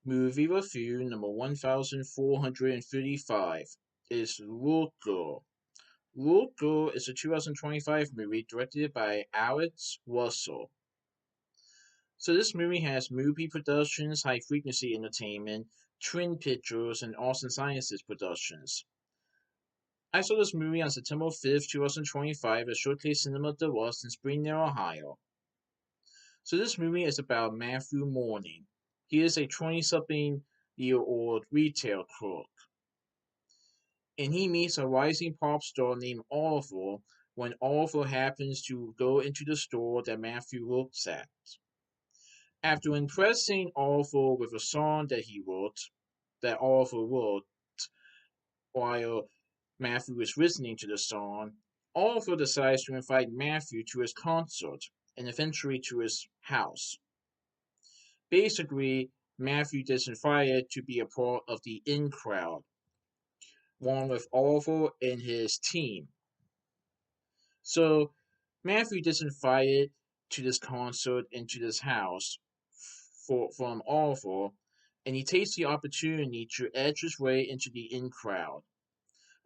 Movie review number 1435 is Lurker. Lurker is a 2025 movie directed by Alex Russell. So this movie has Mubi Productions, High Frequency Entertainment, Twin Pictures, and Austin Sciences Productions. I saw this movie on September 5th, 2025 at Showcase Cinema de West in Springdale, Ohio. So this movie is about Matthew Morning. He is a 20-something-year-old retail clerk, and he meets a rising pop star named Oliver when Oliver happens to go into the store that Matthew works at. After impressing Oliver with a song that Oliver wrote while Matthew was listening to the song, Oliver decides to invite Matthew to his concert and eventually to his house. Basically, Matthew gets invited to be a part of the in crowd, along with Oliver and his team. So Matthew gets invited to this concert and to this house from Oliver, and he takes the opportunity to edge his way into the in crowd.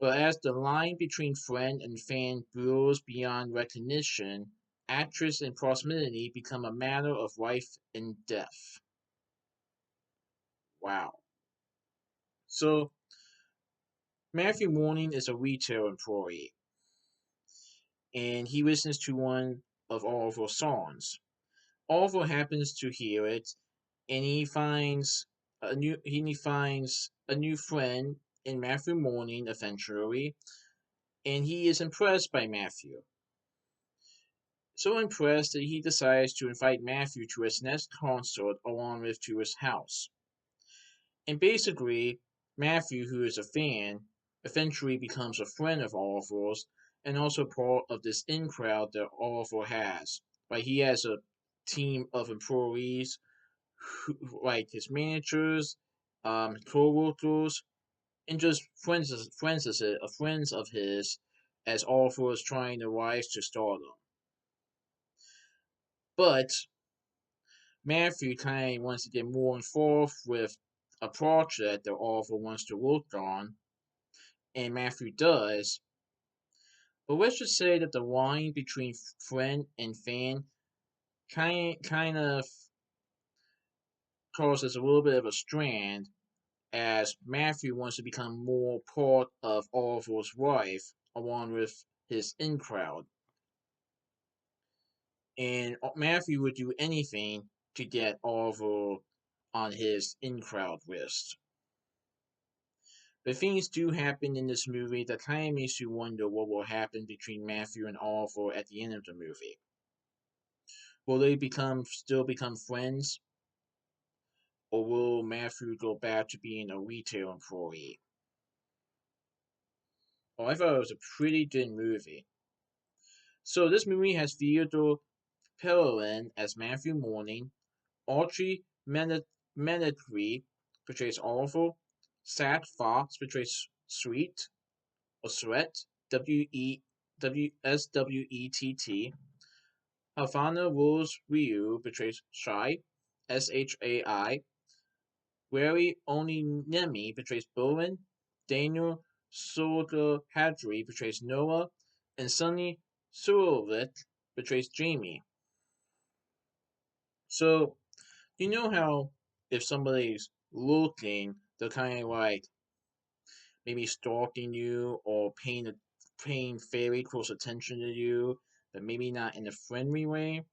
But as the line between friend and fan blurs beyond recognition, actress and proximity become a matter of life and death. Wow. So Matthew Morning is a retail employee, and he listens to one of Oliver's songs. Oliver happens to hear it, and he finds a new friend in Matthew Morning eventually, and he is impressed by Matthew. So impressed that he decides to invite Matthew to his next concert along with to his house. And basically, Matthew, who is a fan, eventually becomes a friend of Oliver's and also part of this in crowd that Oliver has. Like he has a team of employees like his managers, co-workers, and just friends of his, as Oliver is trying to rise to stardom. But Matthew kind of wants to get more involved with a project that Oliver wants to work on, and Matthew does. But let's just say that the line between friend and fan kind of causes a little bit of a strand as Matthew wants to become more part of Oliver's life along with his in crowd. And Matthew would do anything to get Oliver on his in crowd list. But things do happen in this movie that kind of makes you wonder what will happen between Matthew and Oliver at the end of the movie. Will they still become friends? Or will Matthew go back to being a retail employee? Well, I thought it was a pretty good movie. So this movie has Theodore Pellerin as Matthew Morning, Audrey Menetry portrays Oliver, Sad Fox portrays Sweet, or Sweat, Swett, Havana Rose Ryu portrays Shy, Shai, Wary Onínemi portrays Bowen, Daniel Hadri portrays Noah, and Sonny Surovic portrays Jamie. So, you know how if somebody's looking, they're kind of like maybe stalking you or paying very close attention to you, but maybe not in a friendly way?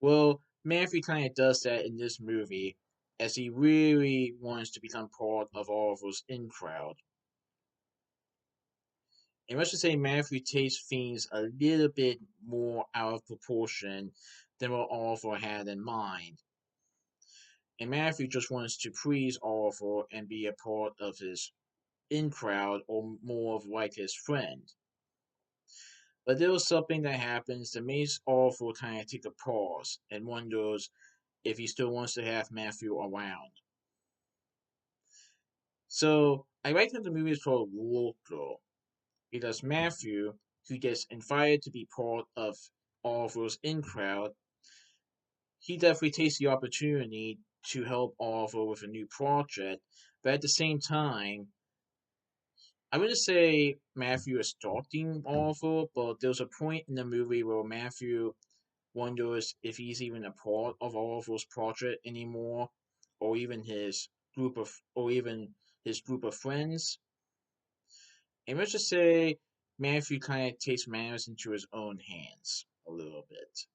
Well, Matthew kind of does that in this movie, as he really wants to become part of Oliver's in crowd. And let's just say Matthew takes things a little bit more out of proportion than what Oliver had in mind. And Matthew just wants to please Oliver and be a part of his in crowd or more of like his friend. But there was something that happens that makes Oliver kind of take a pause and wonders if he still wants to have Matthew around. So I like that the movie is called Lurker because Matthew, who gets invited to be part of Oliver's in crowd, he definitely takes the opportunity to help Arthur with a new project, but at the same time, I wouldn't say Matthew is stalking Arthur, but there's a point in the movie where Matthew wonders if he's even a part of Arthur's project anymore, or even his group of friends. And let's just say Matthew kind of takes matters into his own hands a little bit.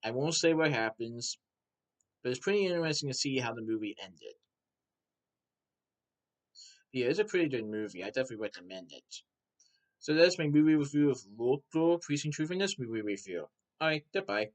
I won't say what happens, but it's pretty interesting to see how the movie ended. Yeah, it's a pretty good movie. I definitely recommend it. So that's my movie review of Lurker, Preaching Truth in this movie review. Alright, goodbye.